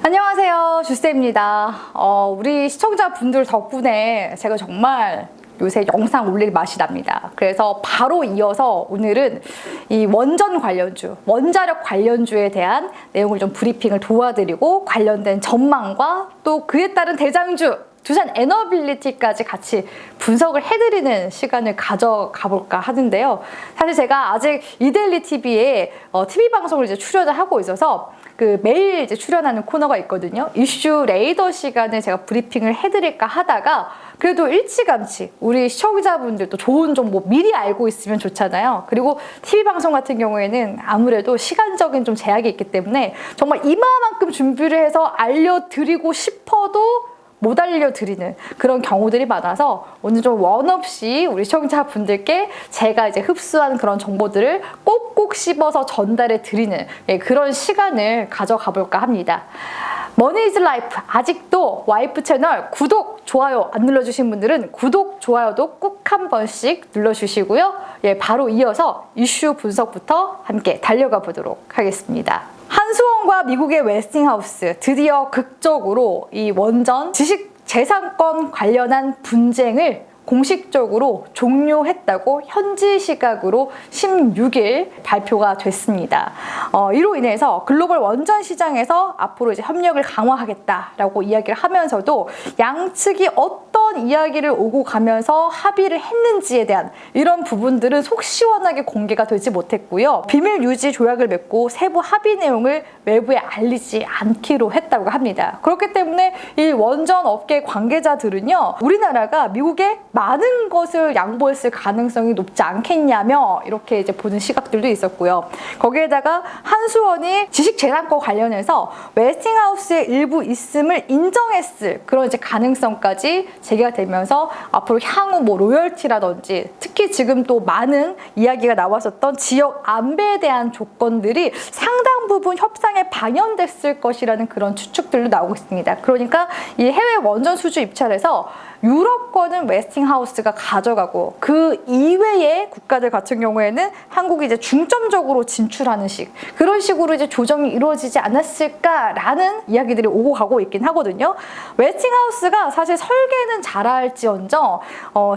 안녕하세요, 주쌤입니다. 우리 시청자분들 덕분에 제가 정말 요새 영상 올릴 맛이 납니다. 그래서 바로 이어서 오늘은 이 원전 관련주, 원자력 관련주에 대한 내용을 좀 브리핑을 도와드리고 관련된 전망과 또 그에 따른 대장주 두산 에너빌리티까지 같이 분석을 해드리는 시간을 가져가 볼까 하는데요. 사실 제가 아직 이데일리 TV에 TV 방송을 이제 출연을 하고 있어서 매일 이제 출연하는 코너가 있거든요. 이슈 레이더 시간에 제가 브리핑을 해드릴까 하다가 그래도 일찌감치 우리 시청자분들도 좋은 정보 미리 알고 있으면 좋잖아요. 그리고 TV 방송 같은 경우에는 아무래도 시간적인 좀 제약이 있기 때문에 정말 이마만큼 준비를 해서 알려드리고 싶어도 못 알려드리는 그런 경우들이 많아서 오늘 좀 원 없이 우리 시청자분들께 제가 이제 흡수한 그런 정보들을 꼭꼭 씹어서 전달해 드리는 그런 시간을 가져가 볼까 합니다. 머니 이즈 라이프 아직도 와이프 채널 구독, 좋아요 안 눌러주신 분들은 구독, 좋아요도 꼭 한 번씩 눌러주시고요. 바로 이어서 이슈 분석부터 함께 달려가 보도록 하겠습니다. 한수원과 미국의 웨스팅하우스 드디어 극적으로 이 원전 지식재산권 관련한 분쟁을 공식적으로 종료했다고 현지 시각으로 16일 발표가 됐습니다. 이로 인해서 글로벌 원전 시장에서 앞으로 이제 협력을 강화하겠다라고 이야기를 하면서도 양측이 어떤 이야기를 오고 가면서 합의를 했는지에 대한 이런 부분들은 속 시원하게 공개가 되지 못했고요. 비밀 유지 조약을 맺고 세부 합의 내용을 외부에 알리지 않기로 했다고 합니다. 그렇기 때문에 이 원전 업계 관계자들은요, 우리나라가 미국의 많은 것을 양보했을 가능성이 높지 않겠냐며 이렇게 이제 보는 시각들도 있었고요. 거기에다가 한수원이 지식재산권 관련해서 웨스팅하우스의 일부 있음을 인정했을 그런 이제 가능성까지 제기가 되면서 앞으로 향후 뭐 로열티라든지 특히 지금 또 많은 이야기가 나왔었던 지역 안배에 대한 조건들이 상당 부분 협상에 반영됐을 것이라는 그런 추측들도 나오고 있습니다. 그러니까 이 해외 원전 수주 입찰에서 유럽권은 웨스팅하우스가 가져가고 그 이외의 국가들 같은 경우에는 한국이 이제 중점적으로 진출하는 그런 식으로 이제 조정이 이루어지지 않았을까라는 이야기들이 오고 가고 있긴 하거든요. 웨스팅하우스가 사실 설계는 잘할지언정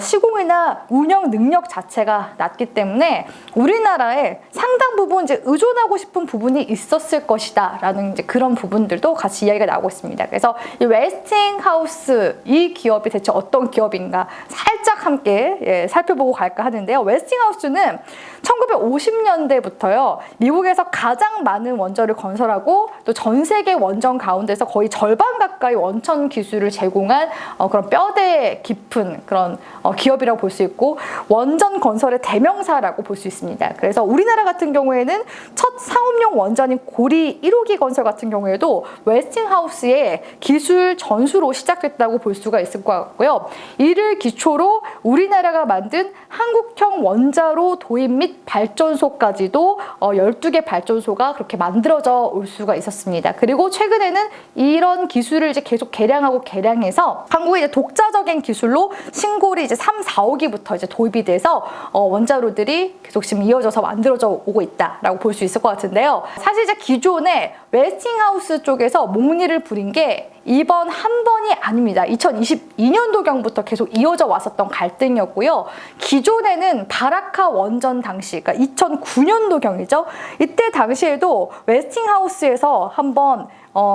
시공이나 운영 능력 자체가 낮기 때문에 우리나라에 상당 부분 이제 의존하고 싶은 부분이 있었을 것이다라는 이제 그런 부분들도 같이 이야기가 나오고 있습니다. 그래서 이 웨스팅하우스 이 기업이 대체 어떤 기업인가 살짝 함께 살펴보고 갈까 하는데요. 웨스팅하우스는 1950년대부터요 미국에서 가장 많은 원전을 건설하고 또 전 세계 원전 가운데서 거의 절반 가까이 원천 기술을 제공한 그런 뼈대 깊은 그런 기업이라고 볼 수 있고 원전 건설의 대명사라고 볼 수 있습니다. 그래서 우리나라 같은 경우에는 첫 상업용 원전인 고리 1호기 건설 같은 경우에도 웨스팅하우스의 기술 전수로 시작됐다고 볼 수가 있을 것 같고요. 이를 기초로 우리나라가 만든 한국형 원자로 도입 및 발전소까지도 12개 발전소가 그렇게 만들어져 올 수가 있었습니다. 그리고 최근에는 이런 기술을 이제 계속 개량해서 한국의 이제 독자적인 기술로 신고리 이제 3, 4, 5기부터 이제 도입이 돼서 원자로들이 계속 지금 이어져서 만들어져 오고 있다라고 볼 수 있을 것 같은데요. 사실 이제 기존에 웨스팅하우스 쪽에서 목리를 부린 게 이번 한 번이 아닙니다. 2022년도경부터 계속 이어져 왔었던 갈등이었고요. 기존에는 바라카 원전 당시, 그러니까 2009년도경이죠. 이때 당시에도 웨스팅하우스에서 한번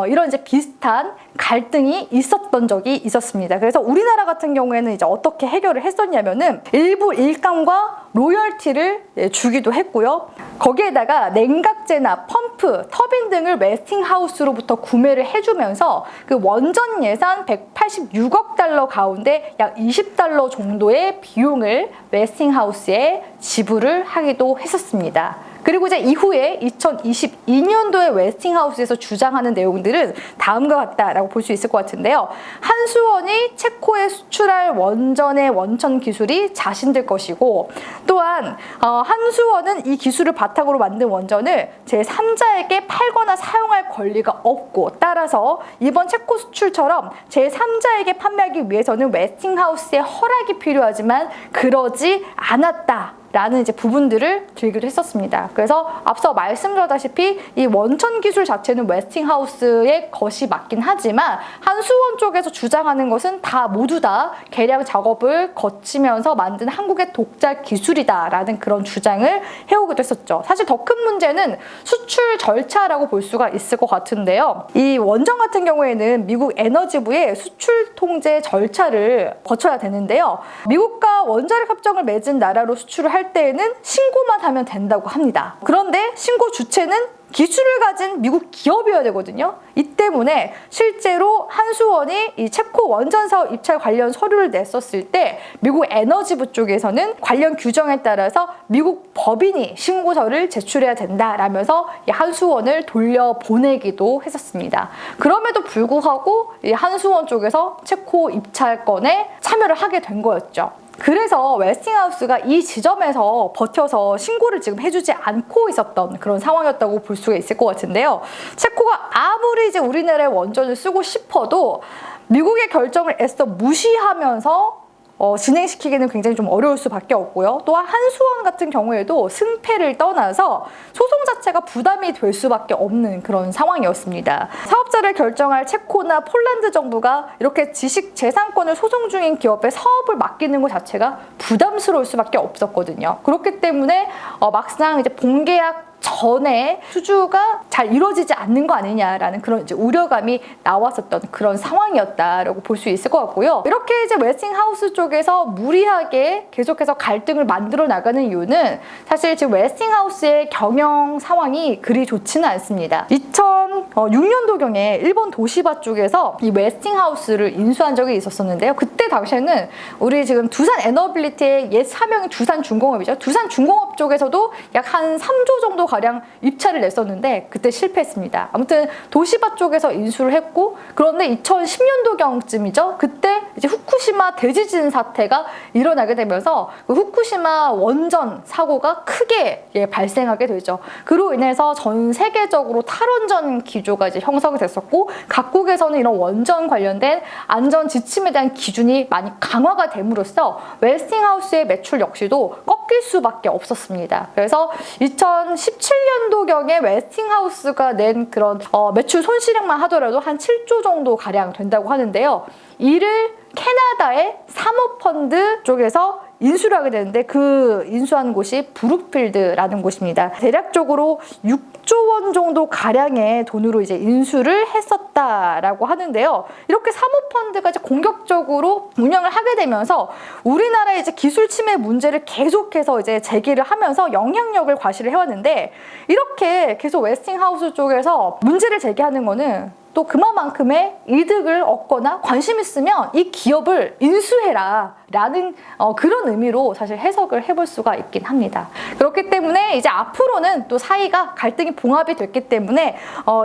이런 이제 비슷한 갈등이 있었던 적이 있었습니다. 그래서 우리나라 같은 경우에는 이제 어떻게 해결을 했었냐면은 일부 일감과 로열티를 주기도 했고요. 거기에다가 냉각제나 펌프, 터빈 등을 웨스팅하우스로부터 구매를 해주면서 그 원전 예산 186억 달러 가운데 약 20달러 정도의 비용을 웨스팅하우스에 지불을 하기도 했었습니다. 그리고 이제 이후에 2022년도에 웨스팅하우스에서 주장하는 내용들은 다음과 같다라고 볼 수 있을 것 같은데요. 한수원이 체코에 수출할 원전의 원천 기술이 자신들 것이고 또한 한수원은 이 기술을 바탕으로 만든 원전을 제3자에게 팔거나 사용할 권리가 없고 따라서 이번 체코 수출처럼 제3자에게 판매하기 위해서는 웨스팅하우스의 허락이 필요하지만 그러지 않았다. 라는 이제 부분들을 들기도 했었습니다. 그래서 앞서 말씀드렸다시피 이 원천 기술 자체는 웨스팅하우스의 것이 맞긴 하지만 한수원 쪽에서 주장하는 것은 다 모두 다 개량 작업을 거치면서 만든 한국의 독자 기술이다라는 그런 주장을 해오기도 했었죠. 사실 더 큰 문제는 수출 절차라고 볼 수가 있을 것 같은데요. 이 원전 같은 경우에는 미국 에너지부의 수출 통제 절차를 거쳐야 되는데요. 미국과 원자력 협정을 맺은 나라로 수출을 할 때에는 신고만 하면 된다고 합니다. 그런데 신고 주체는 기술을 가진 미국 기업이어야 되거든요. 이 때문에 실제로 한수원이 이 체코 원전 사업 입찰 관련 서류를 냈었을 때 미국 에너지부 쪽에서는 관련 규정에 따라서 미국 법인이 신고서를 제출해야 된다라면서 이 한수원을 돌려보내기도 했었습니다. 그럼에도 불구하고 이 한수원 쪽에서 체코 입찰건에 참여를 하게 된 거였죠. 그래서 웨스팅하우스가 이 지점에서 버텨서 신고를 지금 해주지 않고 있었던 그런 상황이었다고 볼 수가 있을 것 같은데요. 체코가 아무리 이제 우리나라의 원전을 쓰고 싶어도 미국의 결정을 애써 무시하면서 진행시키기는 굉장히 좀 어려울 수밖에 없고요. 또한 한수원 같은 경우에도 승패를 떠나서 소송 자체가 부담이 될 수밖에 없는 그런 상황이었습니다. 사업자를 결정할 체코나 폴란드 정부가 이렇게 지식재산권을 소송 중인 기업에 사업을 맡기는 것 자체가 부담스러울 수밖에 없었거든요. 그렇기 때문에 막상 이제 본계약 전에 수주가 잘 이루어지지 않는 거 아니냐라는 그런 이제 우려감이 나왔었던 그런 상황이었다라고 볼 수 있을 것 같고요. 이렇게 이제 웨스팅하우스 쪽에서 무리하게 계속해서 갈등을 만들어 나가는 이유는 사실 지금 웨스팅하우스의 경영 상황이 그리 좋지는 않습니다. 2006년도경에 일본 도시바 쪽에서 이 웨스팅하우스를 인수한 적이 있었었는데요. 그때 당시에는 우리 지금 두산 에너빌리티의 옛 사명인 두산중공업이죠. 두산중공업 쪽에서도 약 한 3조 정도 가량 입찰을 냈었는데 그때 실패했습니다. 아무튼 도시바 쪽에서 인수를 했고, 그런데 2010년도경쯤이죠. 그때 이제 후쿠시마 대지진 사태가 일어나게 되면서 그 후쿠시마 원전 사고가 크게 발생하게 되죠. 그로 인해서 전 세계적으로 탈원전 기조가 이제 형성이 됐었고, 각국에서는 이런 원전 관련된 안전 지침에 대한 기준이 많이 강화가 됨으로써 웨스팅하우스의 매출 역시도 꺾일 수밖에 없었습니다. 그래서 2017년도경에 웨스팅하우스가 낸 그런 매출 손실액만 하더라도 한 7조 정도 가량 된다고 하는데요. 이를 캐나다의 사모펀드 쪽에서 인수를 하게 되는데 그 인수한 곳이 브룩필드라는 곳입니다. 대략적으로 6조 원 정도 가량의 돈으로 이제 인수를 했었다라고 하는데요. 이렇게 사모펀드가 이제 공격적으로 운영을 하게 되면서 우리나라의 이제 기술 침해 문제를 계속해서 이제 제기를 하면서 영향력을 과시를 해왔는데, 이렇게 계속 웨스팅하우스 쪽에서 문제를 제기하는 거는 또 그만큼의 이득을 얻거나 관심 있으면 이 기업을 인수해라 라는 그런 의미로 사실 해석을 해볼 수가 있긴 합니다. 그렇기 때문에 이제 앞으로는 또 사이가 갈등이 봉합이 됐기 때문에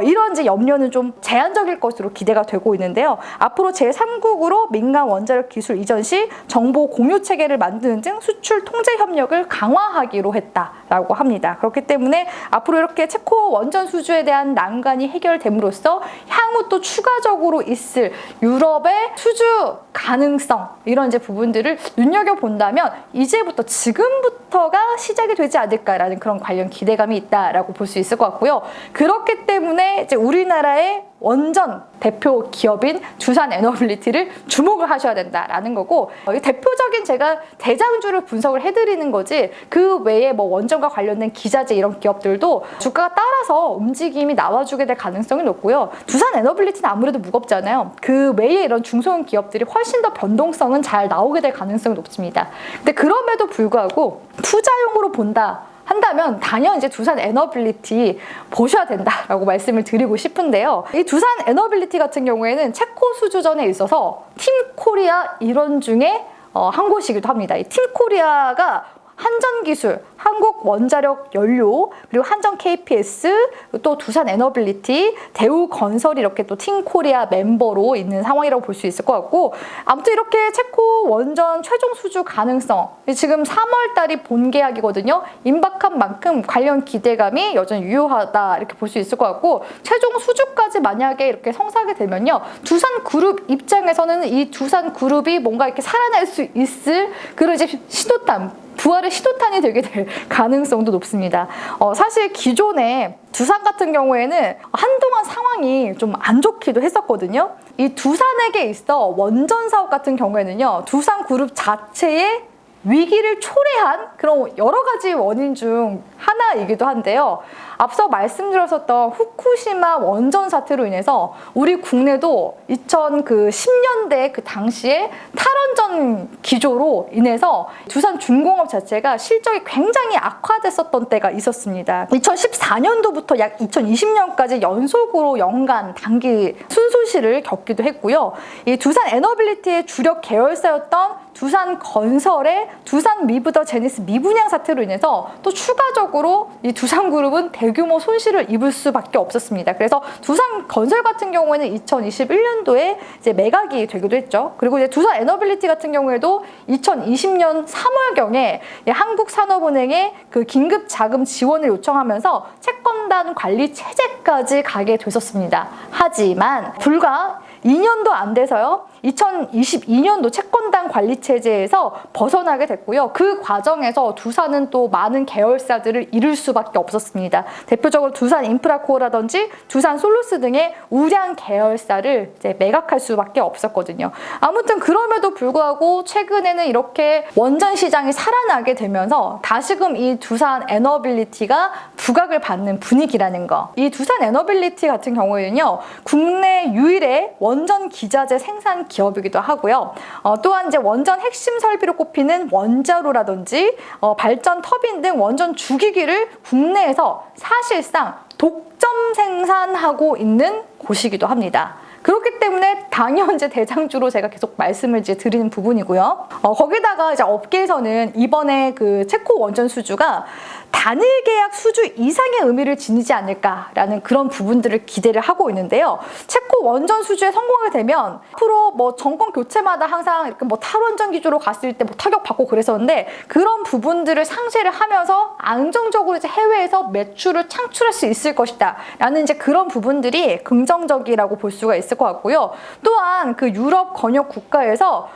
이런 이제 염려는 좀 제한적일 것으로 기대가 되고 있는데요. 앞으로 제3국으로 민간 원자력 기술 이전 시 정보 공유 체계를 만드는 등 수출 통제 협력을 강화하기로 했다라고 합니다. 그렇기 때문에 앞으로 이렇게 체코 원전 수주에 대한 난관이 해결됨으로써 향후 또 추가적으로 있을 유럽의 수주 가능성, 이런 이제 부분들을 눈여겨본다면 이제부터 지금부터가 시작이 되지 않을까라는 그런 관련 기대감이 있다라고 볼 수 있을 것 같고요. 그렇기 때문에 이제 우리나라의 원전 대표 기업인 두산 에너빌리티를 주목을 하셔야 된다라는 거고, 대표적인 제가 대장주를 분석을 해드리는 거지 그 외에 뭐 원전과 관련된 기자재 이런 기업들도 주가가 따라서 움직임이 나와주게 될 가능성이 높고요. 두산 에너빌리티는 아무래도 무겁잖아요. 그 외에 이런 중소형 기업들이 훨씬 더 변동성은 잘 나오게 될 가능성이 높습니다. 근데 그럼에도 불구하고 투자용으로 본다 한다면 단연 이제 두산 에너빌리티 보셔야 된다라고 말씀을 드리고 싶은데요. 이 두산 에너빌리티 같은 경우에는 체코 수주전에 있어서 팀코리아 일원 중에 한 곳이기도 합니다. 이 팀코리아가 한전기술, 한국원자력연료, 그리고 한전 KPS, 또 두산 에너빌리티, 대우건설이 이렇게 또 팀코리아 멤버로 있는 상황이라고 볼 수 있을 것 같고, 아무튼 이렇게 체코 원전 최종 수주 가능성, 지금 3월 달이 본계약이거든요. 임박한 만큼 관련 기대감이 여전히 유효하다 이렇게 볼 수 있을 것 같고, 최종 수주까지 만약에 이렇게 성사하게 되면요, 두산그룹 입장에서는 이 두산그룹이 뭔가 이렇게 살아날 수 있을 그런 이제 신호탄, 부활의 시도탄이 되게 될 가능성도 높습니다. 사실 기존에 두산 같은 경우에는 한동안 상황이 좀 안 좋기도 했었거든요. 이 두산에게 있어 원전 사업 같은 경우에는요, 두산그룹 자체의 위기를 초래한 그런 여러 가지 원인 중 하나이기도 한데요. 앞서 말씀드렸었던 후쿠시마 원전 사태로 인해서 우리 국내도 2010년대 그 당시에 탈원전 기조로 인해서 두산중공업 자체가 실적이 굉장히 악화됐었던 때가 있었습니다. 2014년도부터 약 2020년까지 연속으로 연간 단기 순손실을 겪기도 했고요. 이 두산 에너빌리티의 주력 계열사였던 두산건설의 두산 미브더 제니스 미분양 사태로 인해서 또 추가적으로 이 두산그룹은 대규모 손실을 입을 수밖에 없었습니다. 그래서 두산건설 같은 경우에는 2021년도에 이제 매각이 되기도 했죠. 그리고 이제 두산 에너빌리티 같은 경우에도 2020년 3월경에 한국산업은행에 그 긴급 자금 지원을 요청하면서 채권단 관리 체제까지 가게 됐었습니다. 하지만 불과 2년도 안 돼서요, 2022년도 채권단 관리 체제에서 벗어나게 됐고요. 그 과정에서 두산은 또 많은 계열사들을 잃을 수밖에 없었습니다. 대표적으로 두산 인프라코어라든지 두산 솔루스 등의 우량 계열사를 이제 매각할 수밖에 없었거든요. 아무튼 그럼에도 불구하고 최근에는 이렇게 원전 시장이 살아나게 되면서 다시금 이 두산 에너빌리티가 부각을 받는 분위기라는 거. 이 두산 에너빌리티 같은 경우에는요, 국내 유일의 원전 기자재 생산 기업이기도 하고요. 또한 이제 원전 핵심 설비로 꼽히는 원자로라든지 발전 터빈 등 원전 주기기를 국내에서 사실상 독점 생산하고 있는 곳이기도 합니다. 그렇기 때문에 당연제 대장주로 제가 계속 말씀을 이제 드리는 부분이고요. 거기다가 이제 업계에서는 이번에 그 체코 원전 수주가 단일 계약 수주 이상의 의미를 지니지 않을까라는 그런 부분들을 기대를 하고 있는데요. 체코 원전 수주에 성공하게 되면 앞으로 뭐 정권 교체마다 항상 이렇게 뭐 탈원전 기조로 갔을 때 뭐 타격받고 그랬었는데, 그런 부분들을 상쇄를 하면서 안정적으로 이제 해외에서 매출을 창출할 수 있을 것이다 라는 이제 그런 부분들이 긍정적이라고 볼 수가 있을 것 같고요. 또한 그 유럽 권역 국가에서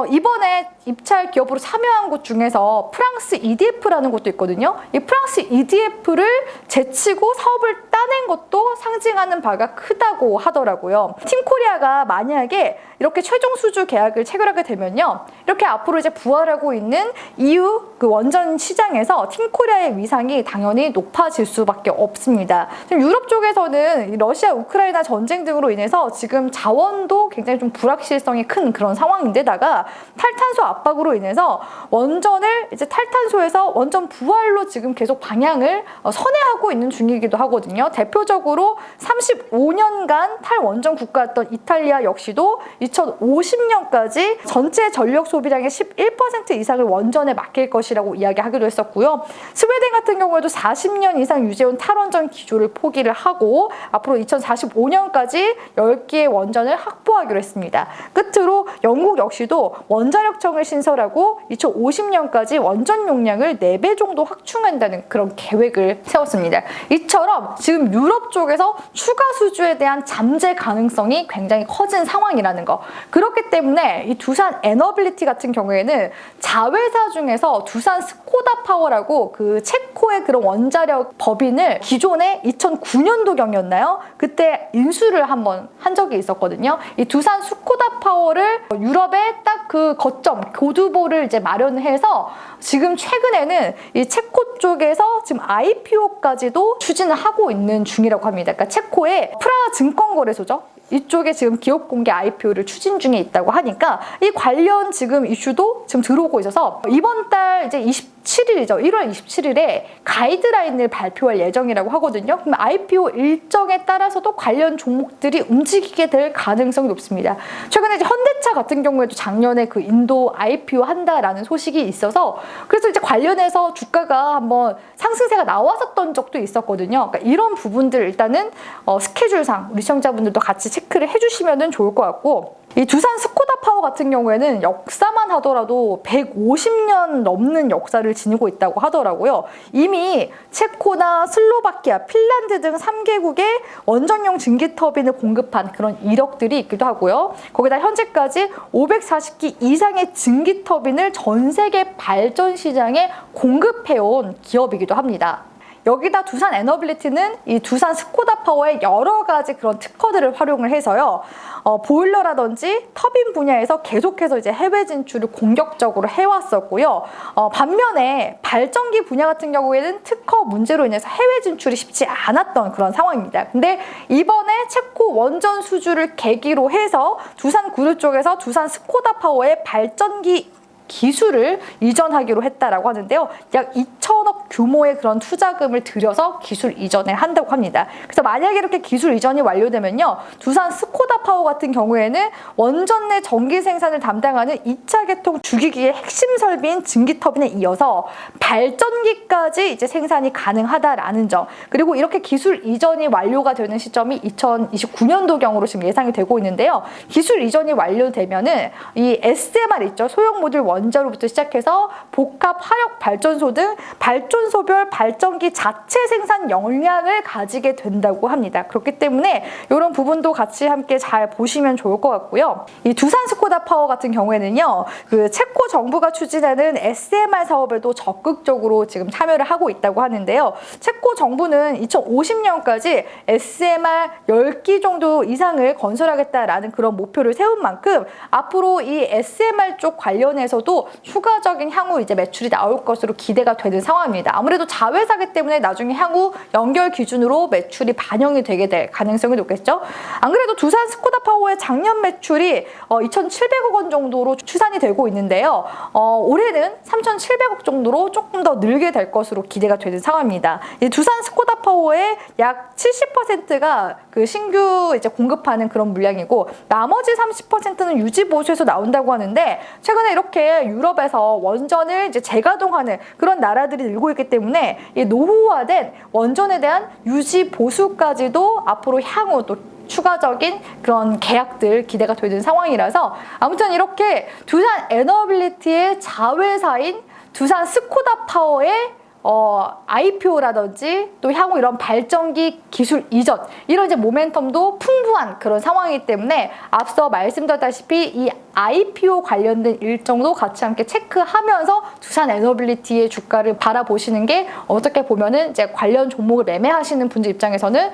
이번에 입찰 기업으로 참여한 곳 중에서 프랑스 EDF라는 곳도 있거든요. 이 프랑스 EDF를 제치고 사업을 따낸 것도 상징하는 바가 크다고 하더라고요. 팀코리아가 만약에 이렇게 최종 수주 계약을 체결하게 되면요, 이렇게 앞으로 이제 부활하고 있는 EU 그 원전 시장에서 팀코리아의 위상이 당연히 높아질 수밖에 없습니다. 지금 유럽 쪽에서는 러시아 우크라이나 전쟁 등으로 인해서 지금 자원도 굉장히 좀 불확실성이 큰 그런 상황인데다가 탈탄소 압박으로 인해서 원전을 이제 탈탄소에서 원전 부활로 지금 계속 방향을 선회하고 있는 중이기도 하거든요. 대표적으로 35년간 탈원전 국가였던 이탈리아 역시도 2050년까지 전체 전력 소비량의 11% 이상을 원전에 맡길 것이라고 이야기하기도 했었고요. 스웨덴 같은 경우에도 40년 이상 유지해온 탈원전 기조를 포기를 하고 앞으로 2045년까지 10개의 원전을 확보하기로 했습니다. 끝으로 영국 역시도 원자력청을 신설하고 2050년까지 원전 용량을 4배 정도 확충한다는 그런 계획을 세웠습니다. 이처럼 지금 유럽 쪽에서 추가 수주에 대한 잠재 가능성이 굉장히 커진 상황이라는 거. 그렇기 때문에 이 두산 에너빌리티 같은 경우에는 자회사 중에서 두산 스코다 파워라고 그 체코의 그런 원자력 법인을 기존에 2009년도경이었나요? 그때 인수를 한번 한 적이 있었거든요. 이 두산 스코다 파워를 유럽의 딱 그 거점 교두보를 이제 마련해서 지금 최근에는 이 체코 쪽에서 지금 IPO까지도 추진을 하고 있는 중이라고 합니다. 그러니까 체코의 프라하 증권거래소죠. 이쪽에 지금 기업 공개 IPO를 추진 중에 있다고 하니까 이 관련 지금 이슈도 지금 들어오고 있어서 이번 달 이제 27일이죠. 1월 27일에 가이드라인을 발표할 예정이라고 하거든요. 그럼 IPO 일정에 따라서도 관련 종목들이 움직이게 될 가능성이 높습니다. 최근에 이제 현대차 같은 경우에도 작년에 그 인도 IPO 한다라는 소식이 있어서 그래서 이제 관련해서 주가가 한번 상승세가 나왔었던 적도 있었거든요. 그러니까 이런 부분들 일단은 스케줄상 우리 시청자분들도 같이 체크를 해주시면 좋을 것 같고, 이 두산 스코다 파워 같은 경우에는 역사만 하더라도 150년 넘는 역사를 지니고 있다고 하더라고요. 이미 체코나 슬로바키아, 핀란드 등 3개국에 원전용 증기 터빈을 공급한 그런 이력들이 있기도 하고요. 거기다 현재까지 540기 이상의 증기 터빈을 전 세계 발전 시장에 공급해온 기업이기도 합니다. 여기다 두산 에너빌리티는 이 두산 스코다 파워의 여러 가지 그런 특허들을 활용을 해서요. 보일러라든지 터빈 분야에서 계속해서 이제 해외 진출을 공격적으로 해왔었고요. 반면에 발전기 분야 같은 경우에는 특허 문제로 인해서 해외 진출이 쉽지 않았던 그런 상황입니다. 근데 이번에 체코 원전 수주를 계기로 해서 두산 그룹 쪽에서 두산 스코다 파워의 발전기 기술을 이전하기로 했다라고 하는데요. 약 2천억 규모의 그런 투자금을 들여서 기술 이전을 한다고 합니다. 그래서 만약에 이렇게 기술 이전이 완료되면요. 두산 스코다 파워 같은 경우에는 원전 내 전기 생산을 담당하는 2차 계통 주기기의 핵심 설비인 증기 터빈에 이어서 발전기까지 이제 생산이 가능하다라는 점. 그리고 이렇게 기술 이전이 완료가 되는 시점이 2029년도경으로 지금 예상이 되고 있는데요. 기술 이전이 완료되면은 이 SMR 있죠. 소형 모듈 원자로부터 시작해서 복합 화력 발전소 등 발전소별 발전기 자체 생산 역량을 가지게 된다고 합니다. 그렇기 때문에 이런 부분도 같이 함께 잘 보시면 좋을 것 같고요. 이 두산 스코다 파워 같은 경우에는요, 그 체코 정부가 추진하는 SMR 사업에도 적극적으로 지금 참여를 하고 있다고 하는데요. 체코 정부는 2050년까지 SMR 10기 정도 이상을 건설하겠다라는 그런 목표를 세운 만큼 앞으로 이 SMR 쪽 관련해서도 추가적인 향후 이제 매출이 나올 것으로 기대가 되는 상황입니다. 아무래도 자회사기 때문에 나중에 향후 연결 기준으로 매출이 반영이 되게 될 가능성이 높겠죠. 안 그래도 두산 스코다 파워의 작년 매출이 2,700억 원 정도로 추산이 되고 있는데요. 올해는 3,700억 정도로 조금 더 늘게 될 것으로 기대가 되는 상황입니다. 이 두산 스코다 파워의 약 70%가 그 신규 이제 공급하는 그런 물량이고 나머지 30%는 유지 보수에서 나온다고 하는데 최근에 이렇게 유럽에서 원전을 이제 재가동하는 그런 나라들이 늘고 있기 때문에 이 노후화된 원전에 대한 유지 보수까지도 앞으로 향후 또 추가적인 그런 계약들 기대가 되는 상황이라서 아무튼 이렇게 두산 에너빌리티의 자회사인 두산 스코다 파워의 IPO라든지 또 향후 이런 발전기 기술 이전 이런 이제 모멘텀도 풍부한 그런 상황이기 때문에 앞서 말씀드렸다시피 이 IPO 관련된 일정도 같이 함께 체크하면서 두산 에너빌리티의 주가를 바라보시는 게 어떻게 보면은 이제 관련 종목을 매매하시는 분들 입장에서는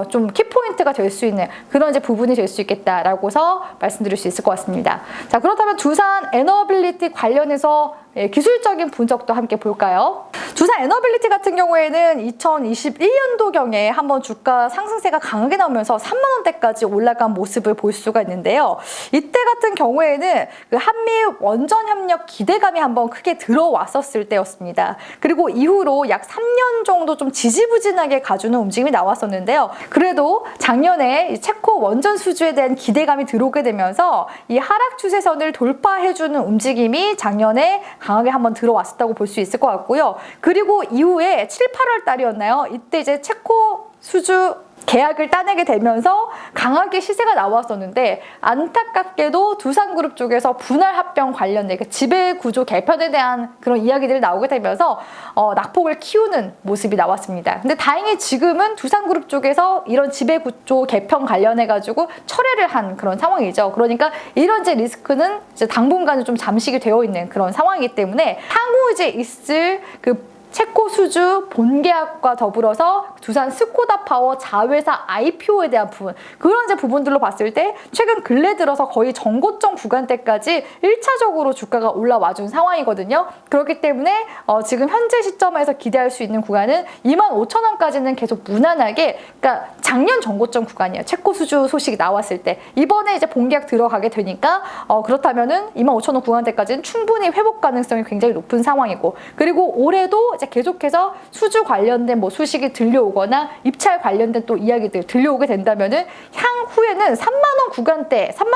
좀 키포인트가 될 수 있는 그런 이제 부분이 될 수 있겠다라고서 말씀드릴 수 있을 것 같습니다. 자, 그렇다면 두산 에너빌리티 관련해서 기술적인 분석도 함께 볼까요? 두산 에너빌리티 같은 경우에는 2021년도경에 한번 주가 상승세가 강하게 나오면서 3만 원대까지 올라간 모습을 볼 수가 있는데요. 이때 같은 경우에는 그 한미 원전 협력 기대감이 한번 크게 들어왔었을 때였습니다. 그리고 이후로 약 3년 정도 좀 지지부진하게 가주는 움직임이 나왔었는데요. 그래도 작년에 이 체코 원전 수주에 대한 기대감이 들어오게 되면서 이 하락 추세선을 돌파해주는 움직임이 작년에 강하게 한번 들어왔었다고 볼 수 있을 것 같고요. 그리고 이후에 7, 8월 달이었나요? 이때 이제 체코 수주 계약을 따내게 되면서 강하게 시세가 나왔었는데 안타깝게도 두산그룹 쪽에서 분할 합병 관련된 그 지배구조 개편에 대한 그런 이야기들이 나오게 되면서 낙폭을 키우는 모습이 나왔습니다. 근데 다행히 지금은 두산그룹 쪽에서 이런 지배구조 개편 관련해가지고 철회를 한 그런 상황이죠. 그러니까 이런 이제 리스크는 이제 당분간은 좀 잠식이 되어 있는 그런 상황이기 때문에 향후 이제 있을 그 체코 수주 본계약과 더불어서 두산 스코다 파워 자회사 IPO에 대한 부분 그런 이제 부분들로 봤을 때 최근 근래 들어서 거의 전고점 구간대까지 1차적으로 주가가 올라와 준 상황이거든요. 그렇기 때문에 지금 현재 시점에서 기대할 수 있는 구간은 25,000원까지는 계속 무난하게 그러니까 작년 전고점 구간이에요. 체코 수주 소식이 나왔을 때 이번에 이제 본계약 들어가게 되니까 그렇다면은 25,000원 구간대까지는 충분히 회복 가능성이 굉장히 높은 상황이고 그리고 올해도 이제 계속해서 수주 관련된 뭐 소식이 들려오거나 입찰 관련된 또 이야기들 들려오게 된다면은 향후에는 3만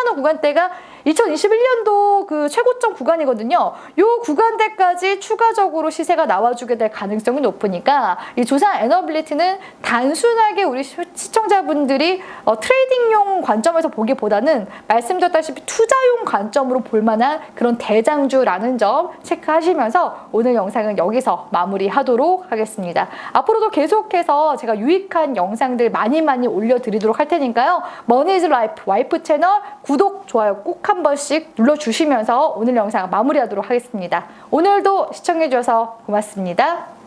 원 구간대가 2021년도 그 최고점 구간이거든요. 요 구간대까지 추가적으로 시세가 나와주게 될 가능성이 높으니까 이 두산 에너빌리티는 단순하게 우리 시청자분들이 트레이딩용 관점에서 보기보다는 말씀드렸다시피 투자용 관점으로 볼 만한 그런 대장주라는 점 체크하시면서 오늘 영상은 여기서 마무리하도록 하겠습니다. 앞으로도 계속해서 제가 유익한 영상들 많이 올려드리도록 할 테니까요. 머니즈 라이프 와이프 채널 구독, 좋아요 꼭 한 번씩 눌러주시면서 오늘 영상 마무리하도록 하겠습니다. 오늘도 시청해주셔서 고맙습니다.